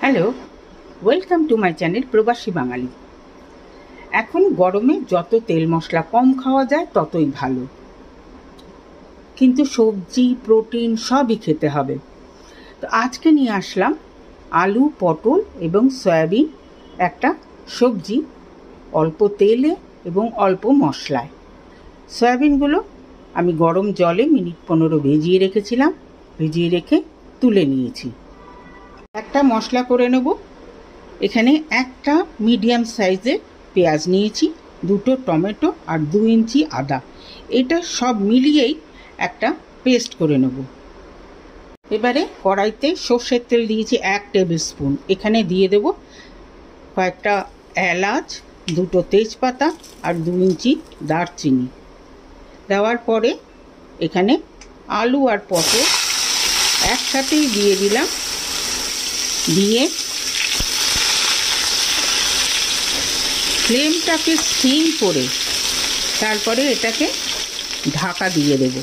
Hello, welcome to my channel প্রবাসী বাঙালি। এখন গরমে যত তেল মশলা কম খাওয়া যায় ততই ভালো, কিন্তু সবজি প্রোটিন সবই খেতে হবে। তো আজকে নিয়ে আসলাম আলু, পটল এবং সয়াবিন একটা সবজি, অল্প তেলে এবং অল্প মশলায়। সয়াবিনগুলো আমি গরম জলে মিনিট 15 ভিজিয়ে রেখেছিলাম, ভিজিয়ে রেখে তুলে নিয়েছি। একটা মশলা করে নেব। এখানে একটা মিডিয়াম সাইজের পেঁয়াজ নিয়েছি, 2টো টমেটো আর 2 ইঞ্চি আদা। এটা সব মিলিয়েই একটা পেস্ট করে নেব। এবারে কড়াইতে সর্ষের তেল দিয়েছি 1 টেবিল স্পুন। এখানে দিয়ে দেব কয়েকটা এলাচ, 2টো তেজপাতা আর 2 ইঞ্চি দারচিনি। দেওয়ার পরে এখানে আলু আর পটল একসাথেই দিয়ে দিলাম। দিয়ে ফ্লেমটাকে সিম করে তারপরে এটাকে ঢাকা দিয়ে দেব।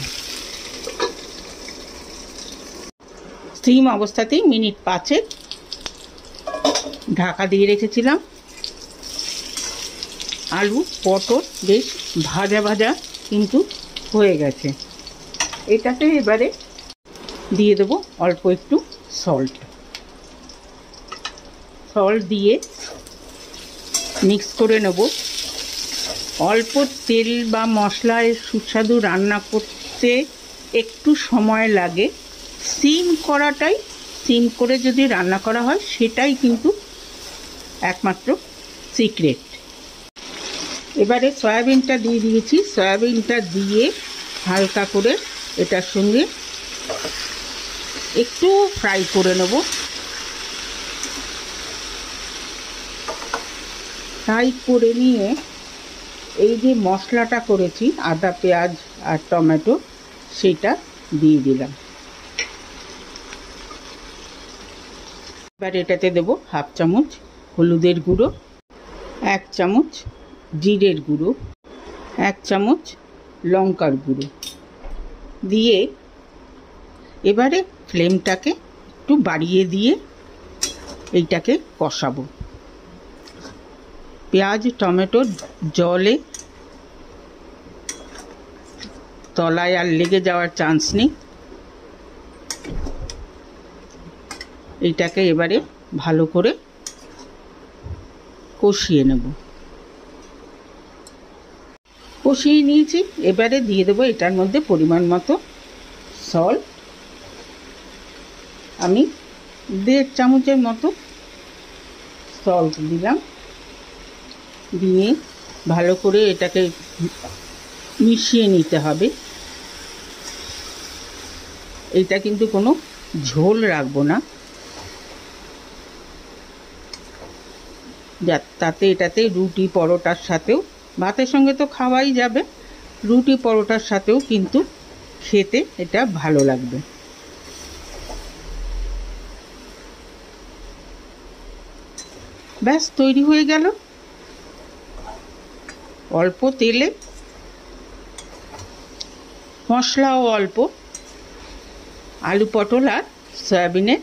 সিম অবস্থাতেই মিনিট 5 ঢাকা দিয়ে রেখেছিলাম। আলু পটল বেশ ভাজা ভাজা কিন্তু হয়ে গেছে। এটাতে এবারে দিয়ে দেব অল্প একটু সল্ট দিয়ে মিক্স করে নেব। অল্প তেল বা মশলায় সুস্বাদু রান্না করতে একটু সময় লাগে। সিম করে যদি রান্না করা হয় সেটাই কিন্তু একমাত্র সিক্রেট। এবারে সয়াবিনটা দিয়ে দিয়েছি। সয়াবিনটা দিয়ে হালকা করে এটার সঙ্গে একটু ফ্রাই করে নেব। ফ্রাই করে নিয়ে এই যে মশলাটা করেছি আদা, পেঁয়াজ আর টমেটো, সেটা দিয়ে দিলাম। এবার এটাতে দেব 1/2 চামচ হলুদের গুঁড়ো, 1 চামচ জিরের গুঁড়ো, 1 চামচ লঙ্কার গুঁড়ো দিয়ে এবারে ফ্লেমটাকে একটু বাড়িয়ে দিয়ে এইটাকে কষাবো। পেঁয়াজ টমেটো জলে তলায় আর লেগে যাওয়ার চান্স নেই। এইটাকে এবারে ভালো করে কষিয়ে নেব। কষিয়ে নিয়েছি। এবারে দিয়ে দেবো এটার মধ্যে পরিমাণ মতো সল্ট। আমি 1.5 চামচের মতো সল্ট দিলাম। দিয়ে ভালো করে এটাকে মিশিয়ে নিতে হবে। এটা কিন্তু কোনো ঝোল রাখবো না, তাতে এটাতে রুটি পরোটার সাথেও, ভাতের সঙ্গে তো খাওয়াই যাবে, রুটি পরোটার সাথেও কিন্তু খেতে এটা ভালো লাগবে। ব্যাস তৈরি হয়ে গেল। অল্প তেলে, মশলাও অল্প, আলু পটল আর সয়াবিনের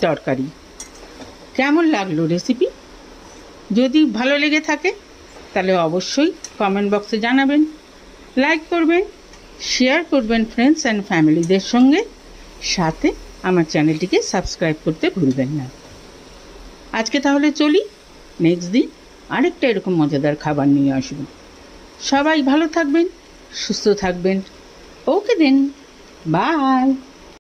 তরকারি। কেমন লাগলো রেসিপি? যদি ভালো লেগে থাকে তাহলে অবশ্যই কমেন্ট বক্সে জানাবেন, লাইক করবেন, শেয়ার করবেন ফ্রেন্ডস অ্যান্ড ফ্যামিলিদের সঙ্গে, সাথে আমার চ্যানেলটিকে সাবস্ক্রাইব করতে ভুলবেন না। আজকে তাহলে চলি, নেক্সট দিন আরেকটা এরকম মজাদার খাবার নিয়ে আসবো। সবাই ভালো থাকবেন, সুস্থ থাকবেন। ওকে দেন, বাই।